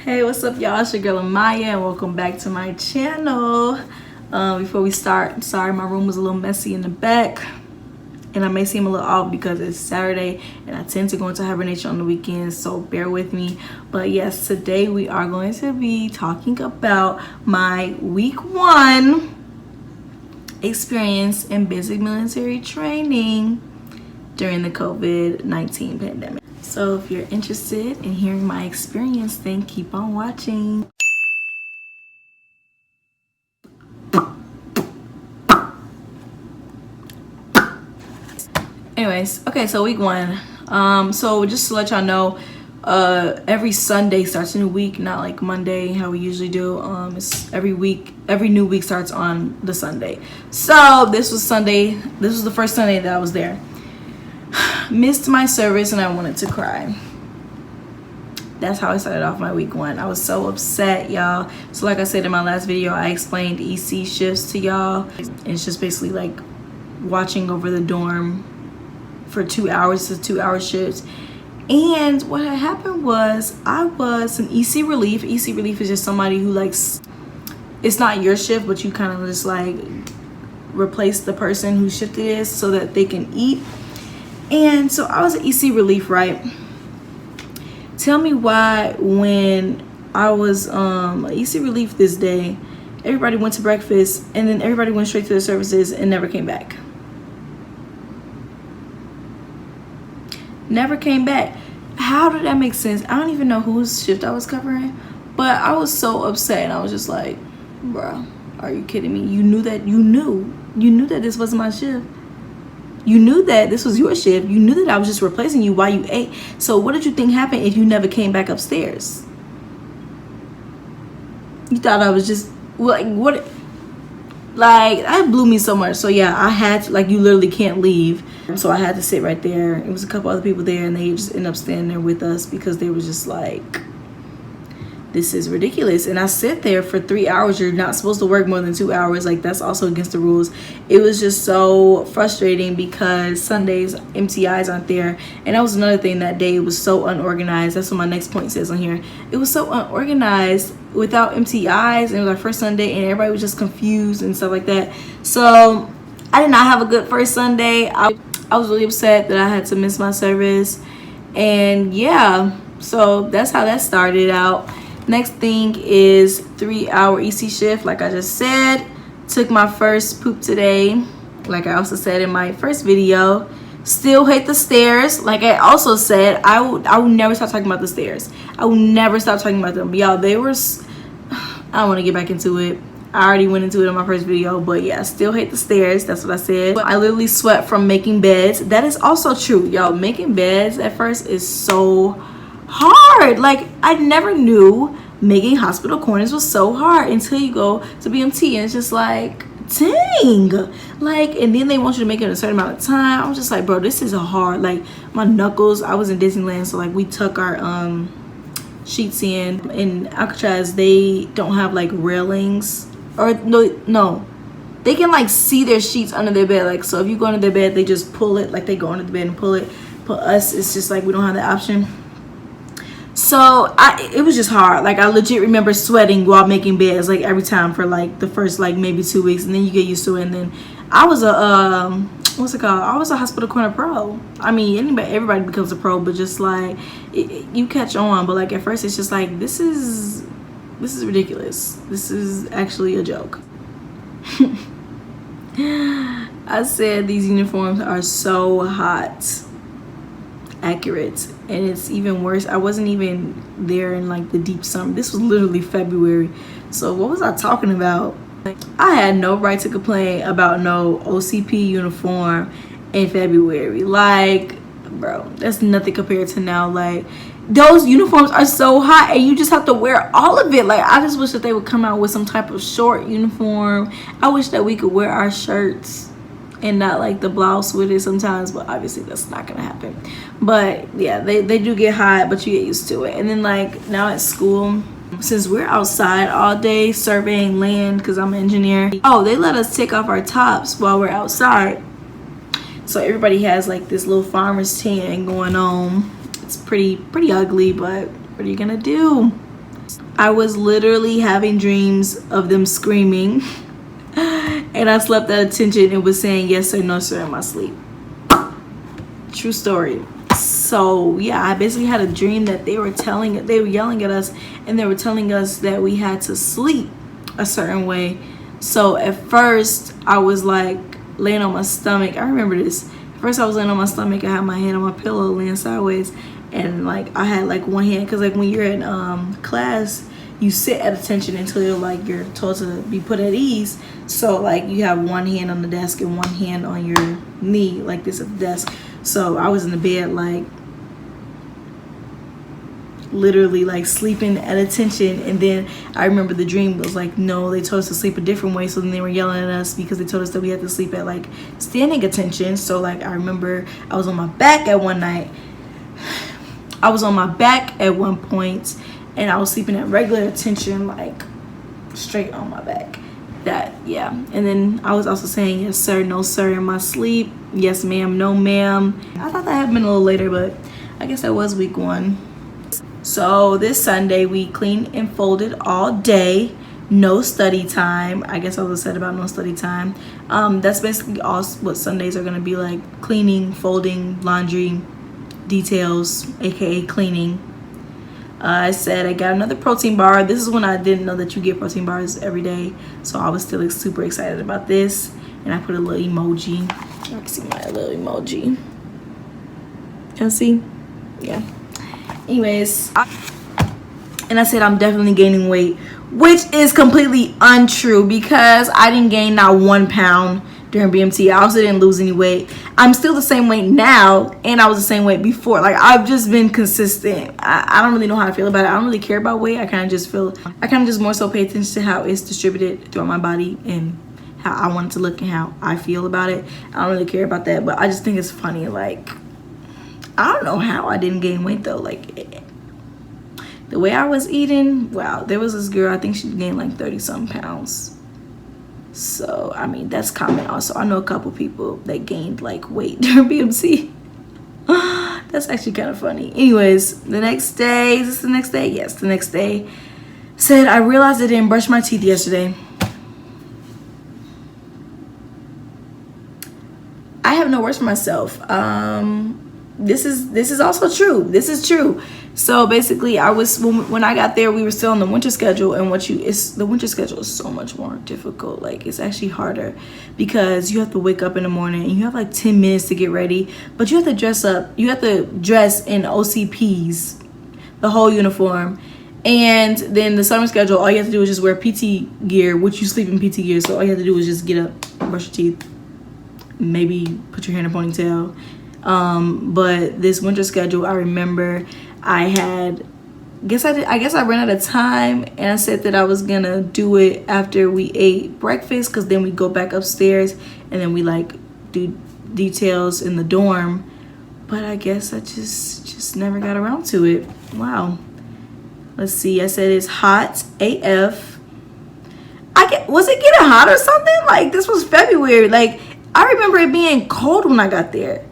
Hey, what's up, y'all? It's your girl Amaya, and welcome back to my channel. Before we start, sorry my room was a little messy in the back, and I may seem a little off because it's Saturday and I tend to go into hibernation on the weekends, so bear with me. But yes, today we are going to be talking about my week 1 experience in basic military training during the COVID-19 pandemic. So if you're interested in hearing my experience, then keep on watching. Anyways, okay, so week 1. So just to let y'all know, every Sunday starts a new week, not like Monday how we usually do. It's every new week starts on the Sunday. So this was the first Sunday that I was there. Missed my service and I wanted to cry. That's how I started off my week 1. I was so upset, y'all. So like I said in my last video, I explained EC shifts to y'all. It's just basically like watching over the dorm for 2 hours to 2-hour shifts. And what had happened was I was an EC relief. EC relief is just somebody who likes, it's not your shift, but you kind of just like replace the person whose shift it is so that they can eat. And so I was an EC relief, right? Tell me why when I was EC relief this day, everybody went to breakfast and then everybody went straight to their services and never came back. Never came back. How did that make sense? I don't even know whose shift I was covering, but I was so upset and I was just like, bro, are you kidding me? You knew that this wasn't my shift. You knew that this was your shift. You knew that I was just replacing you while you ate. So what did you think happened if you never came back upstairs? You thought I was just, like, what? Like, that blew me so much. So yeah, I had to, like, you literally can't leave. So I had to sit right there. It was a couple other people there and they just ended up standing there with us because they were just like, this is ridiculous. And I sat there for 3 hours. You're not supposed to work more than 2 hours. Like, that's also against the rules. It was just so frustrating because Sundays MTIs aren't there. And that was another thing that day. It was so unorganized. That's what my next point says on here. It was so unorganized without MTIs. And it was our first Sunday and everybody was just confused and stuff like that. So I did not have a good first Sunday. I was really upset that I had to miss my service. And yeah, so that's how that started out. Next thing is 3-hour EC shift. Like I just said, took my first poop today. Like I also said in my first video, still hate the stairs. Like I also said, I will never stop talking about the stairs. I will never stop talking about them. Y'all, they were, I don't want to get back into it. I already went into it in my first video, but yeah, still hate the stairs. That's what I said. I literally sweat from making beds. That is also true, y'all. Making beds at first is so hard. Like, I never knew making hospital corners was so hard until you go to BMT and it's just like, dang. Like, and then they want you to make it in a certain amount of time. I'm just like, bro, this is hard. Like, my knuckles, I was in Disneyland, so like we tuck our sheets in Alcatraz. They don't have like railings, or no, they can like see their sheets under their bed. Like, so if you go under their bed, they just pull it, like they go under the bed and pull it. But us, it's just like we don't have the option. So it was just hard. Like, I legit remember sweating while making beds, like every time for like the first like maybe 2 weeks, and then you get used to it. And then I was a what's it called? I was a hospital corner pro. I mean, everybody becomes a pro, but just like you catch on. But like at first, it's just like this is ridiculous. This is actually a joke. I said these uniforms are so hot. Accurate. And it's even worse. I wasn't even there in like the deep summer. This was literally February. So what was I talking about? I had no right to complain about no OCP uniform in February. Like, bro, that's nothing compared to now. Like, those uniforms are so hot and you just have to wear all of it. Like, I just wish that they would come out with some type of short uniform. I wish that we could wear our shirts and not like the blouse with it sometimes, but obviously that's not gonna happen. But yeah, they do get hot, but you get used to it. And then like now at school, since we're outside all day surveying land, because I'm an engineer, oh, they let us take off our tops while we're outside. So everybody has like this little farmer's tan going on. It's pretty ugly, but what are you gonna do? I was literally having dreams of them screaming. And I slept at attention and was saying yes sir, no sir in my sleep. True story. So yeah, I basically had a dream that they were yelling at us, and they were telling us that we had to sleep a certain way. So at first I was like laying on my stomach. I remember this. At first I was laying on my stomach. I had my hand on my pillow laying sideways, and like I had like one hand, because like when you're in class, you sit at attention until you're told to be put at ease. So like you have one hand on the desk and one hand on your knee like this at the desk. So I was in the bed like literally like sleeping at attention, and then I remember the dream was like, no, they told us to sleep a different way. So then they were yelling at us because they told us that we had to sleep at like standing attention. So like I remember I was on my back at one night. I was on my back at one point, and I was sleeping at regular attention, like straight on my back. That, yeah. And then I was also saying yes sir, no sir in my sleep. Yes ma'am, no ma'am. I thought that had been a little later, but I guess that was week 1. So this Sunday we cleaned and folded all day. No study time. I guess I was upset about no study time. That's basically all what Sundays are gonna be like: cleaning, folding, laundry, details, aka cleaning. I said I got another protein bar. This is when I didn't know that you get protein bars every day, so I was still super excited about this. And I put a little emoji. I can see my little emoji. Can see? Yeah. Anyways, and I said I'm definitely gaining weight, which is completely untrue because I didn't gain not 1 pound during BMT. I also didn't lose any weight. I'm still the same weight now, and I was the same weight before. Like, I've just been consistent. I don't really know how I feel about it. I don't really care about weight. I kind of just more so pay attention to how it's distributed throughout my body and how I want it to look and how I feel about it. I don't really care about that, but I just think it's funny. Like, I don't know how I didn't gain weight though. Like, the way I was eating, wow. There was this girl, I think she gained like 30-something pounds. So, I mean, that's common also. I know a couple people that gained like weight during BMT. That's actually kind of funny. Anyways, the next day, is this the next day? Yes, the next day. Said, I realized I didn't brush my teeth yesterday. I have no words for myself. This is also true. This is true. So basically, when I got there, we were still on the winter schedule, and the winter schedule is so much more difficult. Like, it's actually harder because you have to wake up in the morning and you have like 10 minutes to get ready, but you have to dress up. You have to dress in OCPs, the whole uniform. And then the summer schedule, all you have to do is just wear PT gear, which you sleep in PT gear. So all you have to do is just get up, brush your teeth, maybe put your hair in a ponytail. But this winter schedule, I remember I guess I ran out of time, and I said that I was gonna do it after we ate breakfast, because then we go back upstairs and then we like do details in the dorm. But I guess I just never got around to it. Wow. Let's see. I said it's hot AF. Was it getting hot or something? Like, this was February. Like, I remember it being cold when I got there.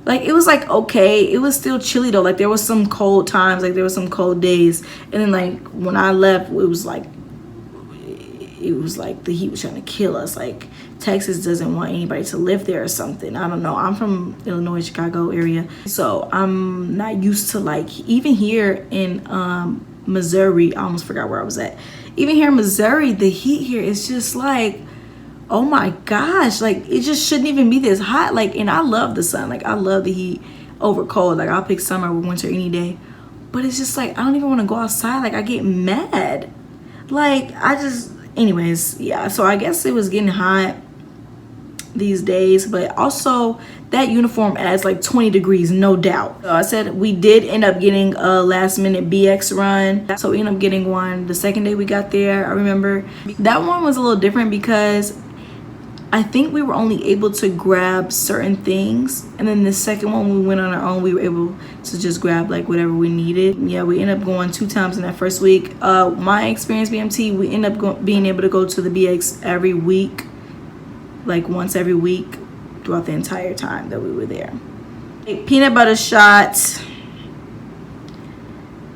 Like, it was like, okay, it was still chilly though. Like, there was some cold times, like there was some cold days. And then like when I left, it was like the heat was trying to kill us. Like, Texas doesn't want anybody to live there or something. I don't know. I'm from Illinois, Chicago area. So I'm not used to, like, even here in Missouri, I almost forgot where I was at. Even here in Missouri, the heat here is just like, oh my gosh, like, it just shouldn't even be this hot. Like, and I love the sun. Like, I love the heat over cold. Like, I'll pick summer over winter any day. But it's just like, I don't even want to go outside. Like, I get mad. Like, anyways, yeah. So I guess it was getting hot these days, but also that uniform adds like 20 degrees, no doubt. So I said we did end up getting a last minute BX run. So we ended up getting one the second day we got there. I remember that one was a little different because I think we were only able to grab certain things, and then the second one we went on our own, we were able to just grab like whatever we needed. Yeah, we ended up going 2 times in that first week. My experience BMT, we ended up being able to go to the BX every week, like once every week throughout the entire time that we were there. A peanut butter shot.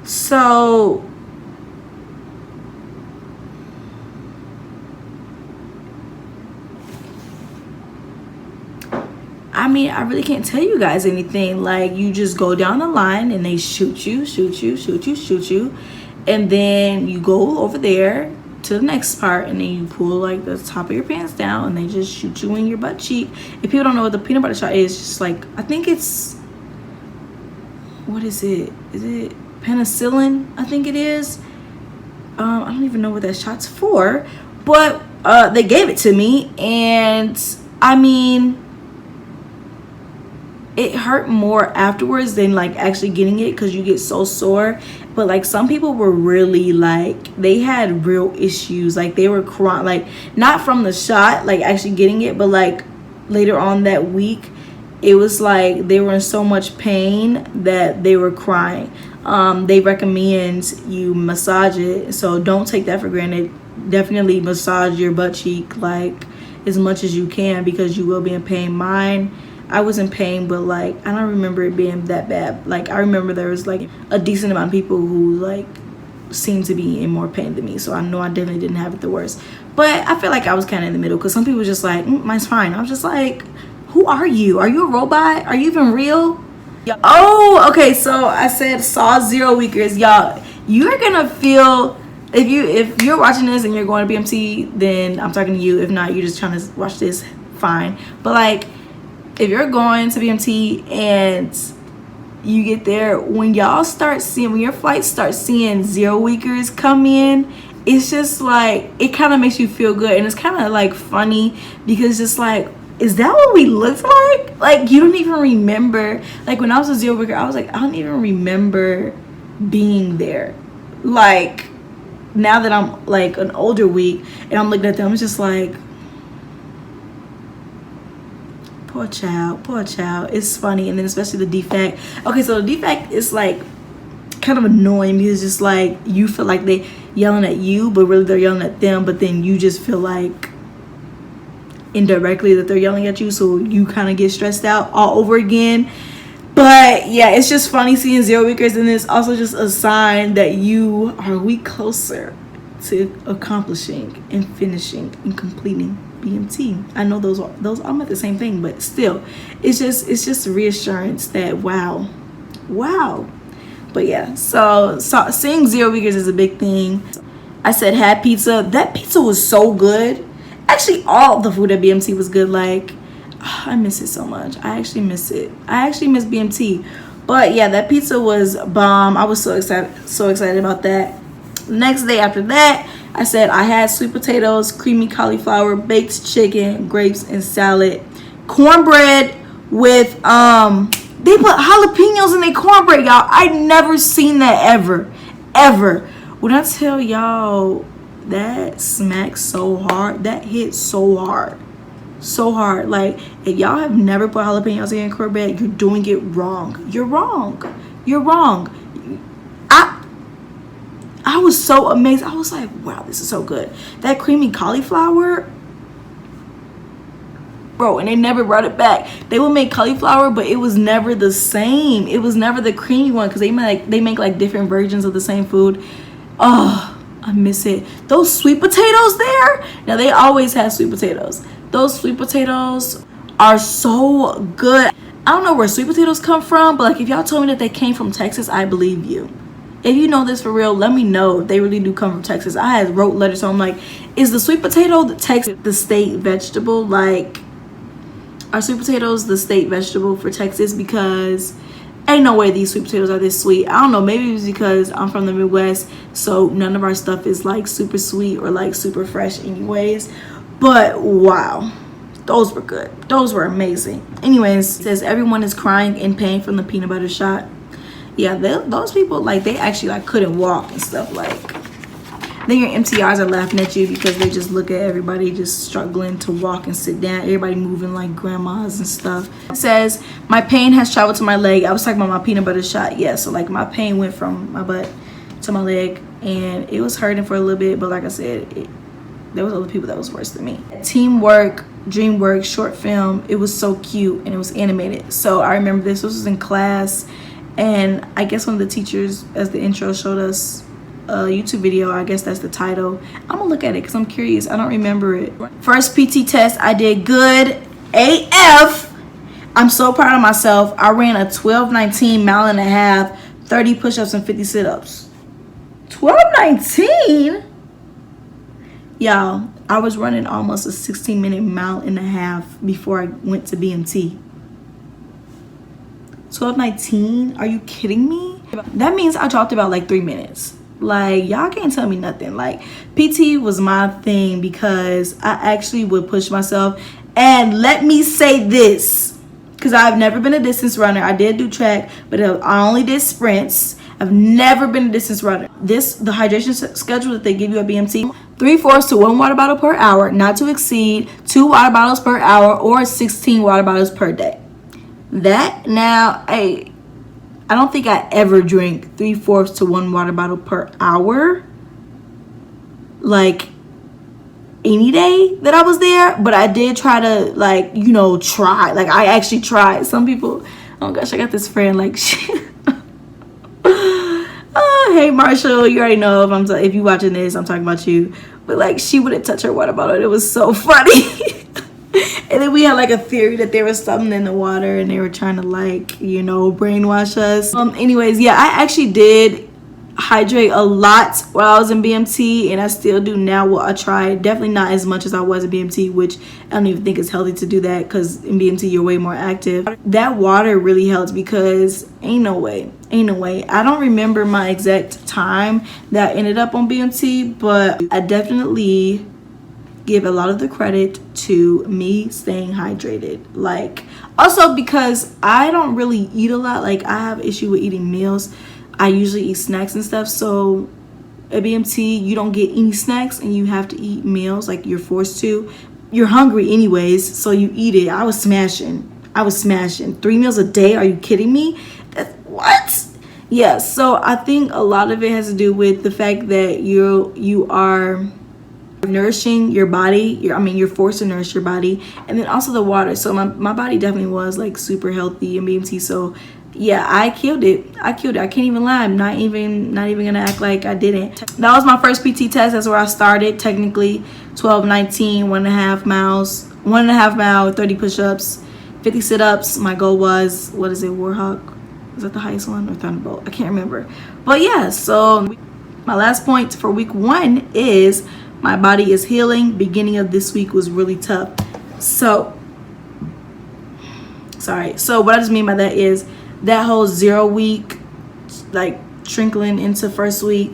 So mean, I really can't tell you guys anything. Like, you just go down the line and they shoot you, and then you go over there to the next part, and then you pull like the top of your pants down, and they just shoot you in your butt cheek. If people don't know what the peanut butter shot is, just like, I think it's, what is it? Is it penicillin? I think it is. I don't even know what that shot's for, but they gave it to me, and I mean, it hurt more afterwards than like actually getting it, because you get so sore. But like, some people were really like, they had real issues, like they were crying, like not from the shot, like actually getting it, but like later on that week, it was like they were in so much pain that they were crying. They recommend you massage it, so don't take that for granted. Definitely massage your butt cheek like as much as you can, because you will be in pain. Mine, I was in pain, but like, I don't remember it being that bad. Like, I remember there was like a decent amount of people who like seemed to be in more pain than me, so I know I definitely didn't have it the worst. But I feel like I was kind of in the middle, because some people were just like, mine's fine. I was just like, who are you? Are you a robot? Are you even real? Oh, okay, so I said saw 0 weekers. Y'all, you're gonna feel, if you're watching this and you're going to BMT, then I'm talking to you. If not, you're just trying to watch this, fine. But like, if you're going to BMT and you get there, when y'all start seeing, when your flight starts seeing 0 weekers come in, it's just like, it kind of makes you feel good, and it's kind of like funny, because it's just like, is that what we looked like? Like, you don't even remember. Like, when I was a 0 weeker, I was like, I don't even remember being there. Like, now that I'm like an older week and I'm looking at them, I'm just like, poor child, poor child. It's funny. And then especially the defect. Okay, so the defect is like kind of annoying, because it's just like, you feel like they yelling at you, but really they're yelling at them, but then you just feel like indirectly that they're yelling at you, so you kind of get stressed out all over again. But yeah, it's just funny seeing 0 weekers, and it's also just a sign that you are a week closer to accomplishing and finishing and completing BMT. I know those are not the same thing, but still, it's just reassurance that wow. But yeah, so seeing 0 weekers is a big thing. I said had pizza. That pizza was so good. Actually, all the food at BMT was good. Like, I miss it so much. I actually miss it. I actually miss BMT. But yeah, that pizza was bomb. I was so excited about that. Next day after that, I said I had sweet potatoes, creamy cauliflower, baked chicken, grapes, and salad. Cornbread with they put jalapenos in their cornbread, y'all. I never seen that ever. When I tell y'all, that smacks so hard, that hit so hard. Like, if y'all have never put jalapenos in your cornbread, you're doing it wrong. You're wrong. I was so amazed. I was like, wow, this is so good. That creamy cauliflower, bro, and they never brought it back. They would make cauliflower, but it was never the same. It was never the creamy one, because they make like different versions of the same food. Oh, I miss it. Those sweet potatoes there, now they always have sweet potatoes. Those sweet potatoes are so good. I don't know where sweet potatoes come from, but like, if y'all told me that they came from Texas, I believe you. If you know this for real, let me know if they really do come from Texas. I had wrote letters, so I'm like, is the sweet potato the state vegetable? Like, are sweet potatoes the state vegetable for Texas? Because ain't no way these sweet potatoes are this sweet. I don't know, maybe it's because I'm from the Midwest, so none of our stuff is like super sweet or like super fresh anyways. But wow, those were good. Those were amazing. Anyways, it says everyone is crying in pain from the peanut butter shot. Yeah, those people, like, they actually like couldn't walk and stuff. Like, then your MTRs are laughing at you because they just look at everybody just struggling to walk and sit down, everybody moving like grandmas and stuff. It says my pain has traveled to my leg. I was talking about my peanut butter shot. Yeah, so like my pain went from my butt to my leg, and it was hurting for a little bit, but like I said, there was other people that was worse than me. Teamwork, DreamWorks short film. It was so cute, and it was animated. So I remember this was in class, and I guess one of the teachers, as the intro, showed us a YouTube video. I guess that's the title. I'm gonna look at it because I'm curious. I don't remember it. First PT test, I did good AF. I'm so proud of myself. I ran a 12:19 mile and a half, 30 push-ups and 50 sit-ups. 12:19? Y'all, I was running almost a 16-minute mile and a half before I went to BMT. 12:19? Are you kidding me? That means I dropped about like 3 minutes. Like, y'all can't tell me nothing. Like, PT was my thing because I actually would push myself. And let me say this, because I've never been a distance runner. I did do track, but I only did sprints. I've never been a distance runner. The hydration schedule that they give you at BMT, 3/4 to 1 water bottle per hour, not to exceed 2 water bottles per hour or 16 water bottles per day. That, now, hey, I don't think I ever drank 3/4 to 1 water bottle per hour, like, any day that I was there. But I did try to, like, you know, try. Like, I actually tried. Some people, oh gosh, I got this friend, like, oh, hey Marshall, you already know if you watching this, I'm talking about you. But like, she wouldn't touch her water bottle. It was so funny. And then we had like a theory that there was something in the water and they were trying to, like, you know, brainwash us. Anyways, yeah, I actually did hydrate a lot while I was in BMT, and I still do now. Well, I try, definitely not as much as I was in BMT, which I don't even think it's healthy to do that, because in BMT you're way more active. That water really helps, because ain't no way I don't remember my exact time that I ended up on BMT, but I definitely give a lot of the credit to me staying hydrated. Like, also because I don't really eat a lot. Like, I have issue with eating meals. I usually eat snacks and stuff. So at BMT, you don't get any snacks and you have to eat meals. Like, you're forced to. You're hungry anyways, so you eat it. I was smashing 3 meals a day. Are you kidding me? What? Yeah, so I think a lot of it has to do with the fact that you are nourishing your body. You're forced to nourish your body, and then also the water. So my body definitely was like super healthy in BMT. So yeah, I killed it. I can't even lie. I'm not even gonna act like I didn't. That was my first PT test. That's where I started. Technically 12:19, 1.5 miles, 1.5 mile, 30 push-ups, 50 sit-ups. My goal was, what is it, Warhawk? Is that the highest one, or Thunderbolt? I can't remember. But yeah, so my last point for week 1 is my body is healing. Beginning of this week was really tough. So what I just mean by that is that whole 0 week, like, trickling into first week,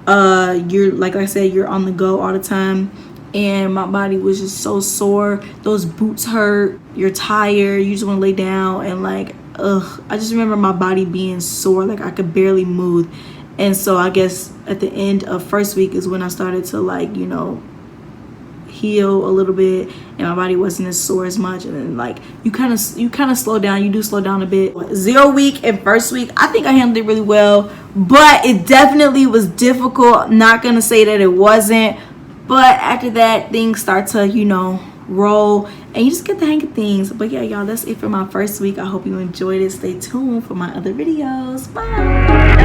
you're, like I said, you're on the go all the time, and my body was just so sore. Those boots hurt. You're tired. You just want to lay down, and like, I just remember my body being sore. Like, I could barely move. And so I guess at the end of first week is when I started to, like, you know, heal a little bit, and my body wasn't as sore as much. And then, like, you kind of slow down. You do slow down a bit. 0 week and first week, I think I handled it really well, but it definitely was difficult. Not gonna say that it wasn't, but after that, things start to, you know, roll, and you just get the hang of things. But yeah, y'all, that's it for my first week. I hope you enjoyed it. Stay tuned for my other videos. Bye.